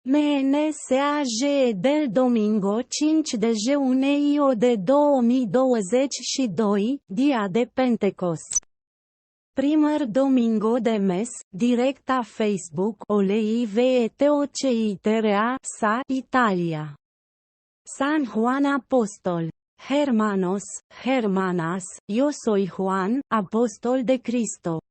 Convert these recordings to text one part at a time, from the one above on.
MNSAG del domingo 5 de junio de 2022, dia de Pentecost. Primer domingo de mes, directa Facebook OLIVETOCITRA, SA, Italia. San Juan Apóstol. Hermanos, hermanas, yo soy Juan, apóstol de Cristo.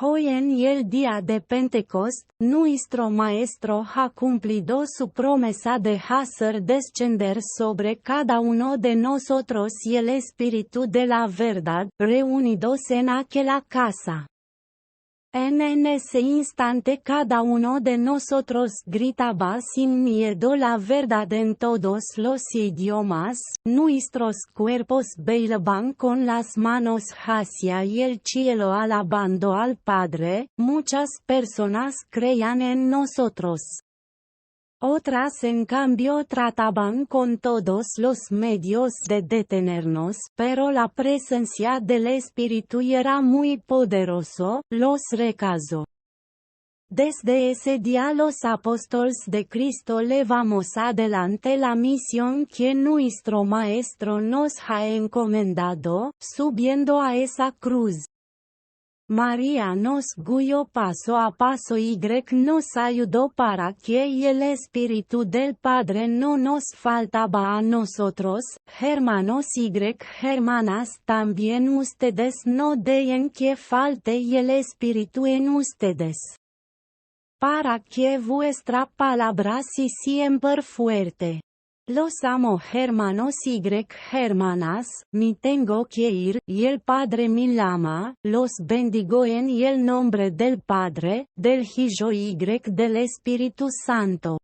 Hoy en el día de Pentecost, nuestro Maestro ha cumplido su promesa de hacer descender sobre cada uno de nosotros el Espíritu de la verdad, reunidos en aquella casa. En ese instante cada uno de nosotros gritaba sin miedo la verdad en todos los idiomas, nuestros cuerpos bailaban con las manos hacia el cielo alabando al Padre, muchas personas creían en nosotros. Otras en cambio trataban con todos los medios de detenernos, pero la presencia del Espíritu era muy poderoso, los recazó. Desde ese día los apóstoles de Cristo llevamos adelante la misión que nuestro Maestro nos ha encomendado, subiendo a esa cruz. María nos guió paso a paso y nos ayudó para que el Espíritu del Padre no nos faltaba a nosotros, hermanos y hermanas, también ustedes no dejen que falte el Espíritu en ustedes. Para que vuestra palabra sea siempre fuerte. Los amo hermanos y hermanas, me tengo que ir, y el Padre me llama, los bendigo en el nombre del Padre, del Hijo y del Espíritu Santo.